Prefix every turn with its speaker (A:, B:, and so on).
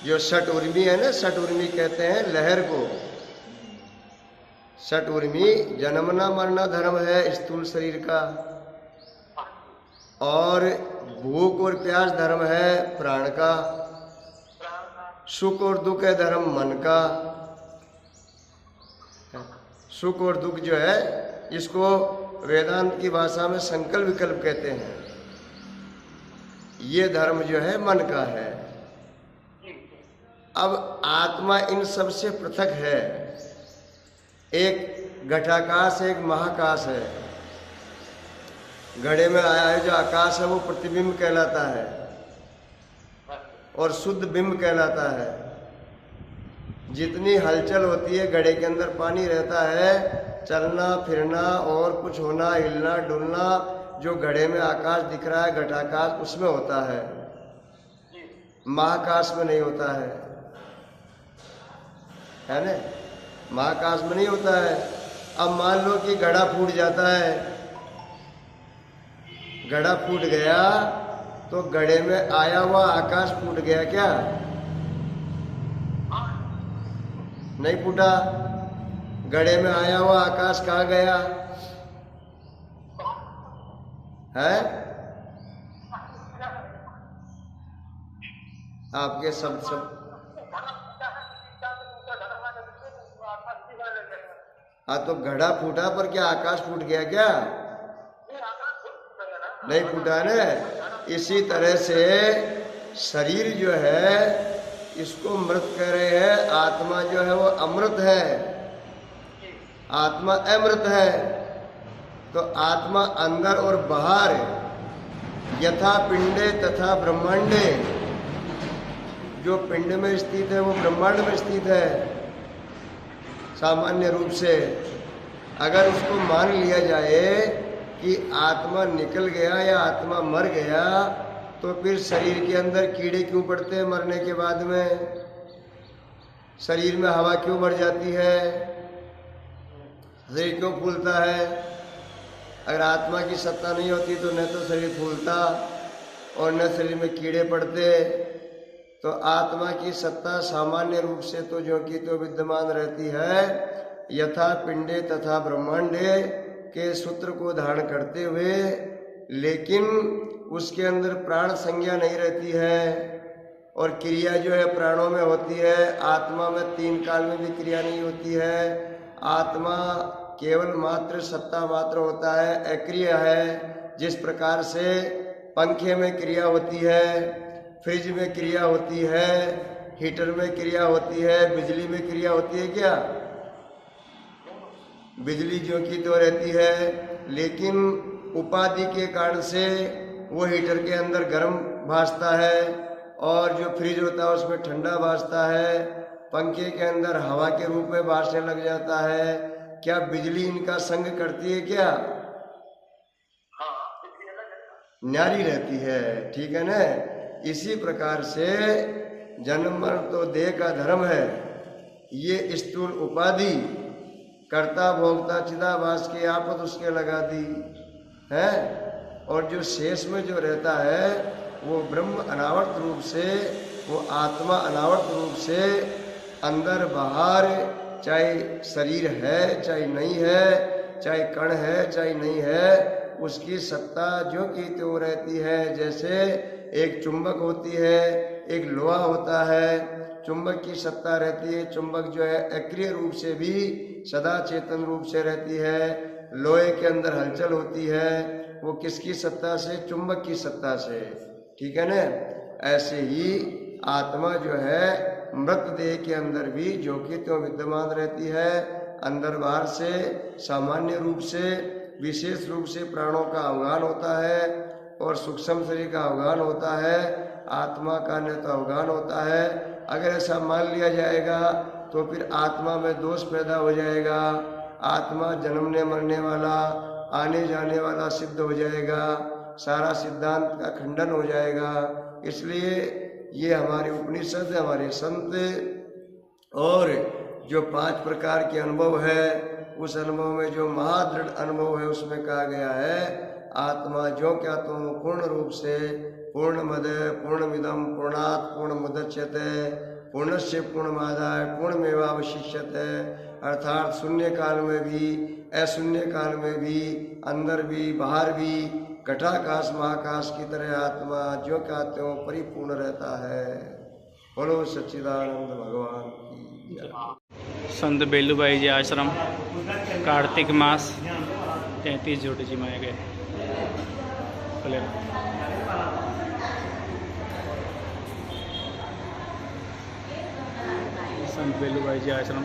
A: जो षट उर्मी है ना, षट उर्मी कहते हैं लहर को। षट उर्मी जन्मना मरना धर्म है स्थूल शरीर का, और भूख और प्यास धर्म है प्राण का, सुख और दुख है धर्म मन का। सुख और दुख जो है इसको वेदांत की भाषा में संकल्प विकल्प कहते हैं। ये धर्म जो है मन का है। अब आत्मा इन सब से पृथक है। एक घटाकाश एक महाकाश है। घड़े में आया है जो आकाश है वो प्रतिबिंब कहलाता है और शुद्ध बिंब कहलाता है। जितनी हलचल होती है घड़े के अंदर पानी रहता है, चलना फिरना और कुछ होना हिलना डुलना जो घड़े में आकाश दिख रहा है घटाकाश उसमें होता है, महाकाश में नहीं होता है ना। महाकाश में नहीं होता है। अब मान लो कि घड़ा फूट जाता है, घड़ा फूट गया तो घड़े में आया हुआ आकाश फूट गया क्या? नहीं फूटा। घड़े में आया हुआ आकाश कहाँ गया है? आपके सब हाँ, तो घड़ा फूटा पर क्या आकाश फूट गया क्या? नहीं फूटा ना। इसी तरह से शरीर जो है इसको मृत कह रहे हैं, आत्मा जो है वो अमृत है, आत्मा अमृत है। तो आत्मा अंदर और बाहर यथा पिंडे तथा ब्रह्मांडे, जो पिंड में स्थित है वो ब्रह्मांड में स्थित है। सामान्य रूप से अगर उसको मान लिया जाए कि आत्मा निकल गया या आत्मा मर गया तो फिर शरीर के अंदर कीड़े क्यों पड़ते हैं मरने के बाद में? शरीर में हवा क्यों भर जाती है? शरीर क्यों फूलता है? अगर आत्मा की सत्ता नहीं होती तो न तो शरीर फूलता और न शरीर में कीड़े पड़ते। तो आत्मा की सत्ता सामान्य रूप से तो जो कि तो विद्यमान रहती है, यथा पिंडे तथा ब्रह्मांडे के सूत्र को धारण करते हुए, लेकिन उसके अंदर प्राण संज्ञा नहीं रहती है और क्रिया जो है प्राणों में होती है। आत्मा में तीन काल में भी क्रिया नहीं होती है। आत्मा केवल मात्र सत्ता मात्र होता है, अक्रिय है। जिस प्रकार से पंखे में क्रिया होती है, फ्रिज में क्रिया होती है, हीटर में क्रिया होती है, बिजली में क्रिया होती है क्या? बिजली जो की तो रहती है, लेकिन उपाधि के कारण से वो हीटर के अंदर गर्म भासता है और जो फ्रिज होता है उसमें ठंडा भासता है, पंखे के अंदर हवा के रूप में भासने लग जाता है। क्या बिजली इनका संग करती है क्या? न्यारी रहती है, ठीक है ना। इसी प्रकार से जन्म मरण तो देह का धर्म है। ये स्थूल उपाधि कर्ता भोक्ता चिदाभास की आफत उसके लगा दी है, और जो शेष में जो रहता है वो ब्रह्म अनावर्त रूप से, वो आत्मा अनावर्त रूप से अंदर बाहर, चाहे शरीर है चाहे नहीं है, चाहे कण है चाहे नहीं है, उसकी सत्ता जो की त्यों रहती है। जैसे एक चुंबक होती है, एक लोहा होता है, चुंबक की सत्ता रहती है। चुंबक जो है अक्रिय रूप से भी सदा चेतन रूप से रहती है। लोहे के अंदर हलचल होती है, वो किसकी सत्ता से? चुंबक की सत्ता से, ठीक है ना। ऐसे ही आत्मा जो है मृत देह के अंदर भी जो कि त्यों विद्यमान रहती है, अंदर बाहर से, सामान्य रूप से, विशेष रूप से प्राणों का अवगान होता है और सूक्ष्म शरीर का अवगान होता है, आत्मा का न तो अवगान होता है। अगर ऐसा मान लिया जाएगा तो फिर आत्मा में दोष पैदा हो जाएगा, आत्मा जन्मने मरने वाला, आने जाने वाला सिद्ध हो जाएगा, सारा सिद्धांत का खंडन हो जाएगा। इसलिए ये हमारे उपनिषद, हमारे संत और जो 5 प्रकार के अनुभव है, उस अनुभव में जो महादृढ़ अनुभव है उसमें कहा गया है आत्मा जो क्या तो पूर्ण रूप से पूर्णमद पूर्णमिदं पूर्णात् पूर्णमुदच्यते पूर्णस्य पूर्णमादाय पूर्णमेवावशिष्यते। अर्थात शून्य काल में भी अशून्य काल में भी अंदर भी बाहर भी घटाकाश महाकाश की तरह आत्मा जो का त्यों परिपूर्ण रहता है। बोलो सच्चिदानंद भगवान की जय।
B: संत बेलूबाई जी आश्रम कार्तिक मास 33 जोड़ी जिमाए गए। संत बेलूबाई जी आश्रम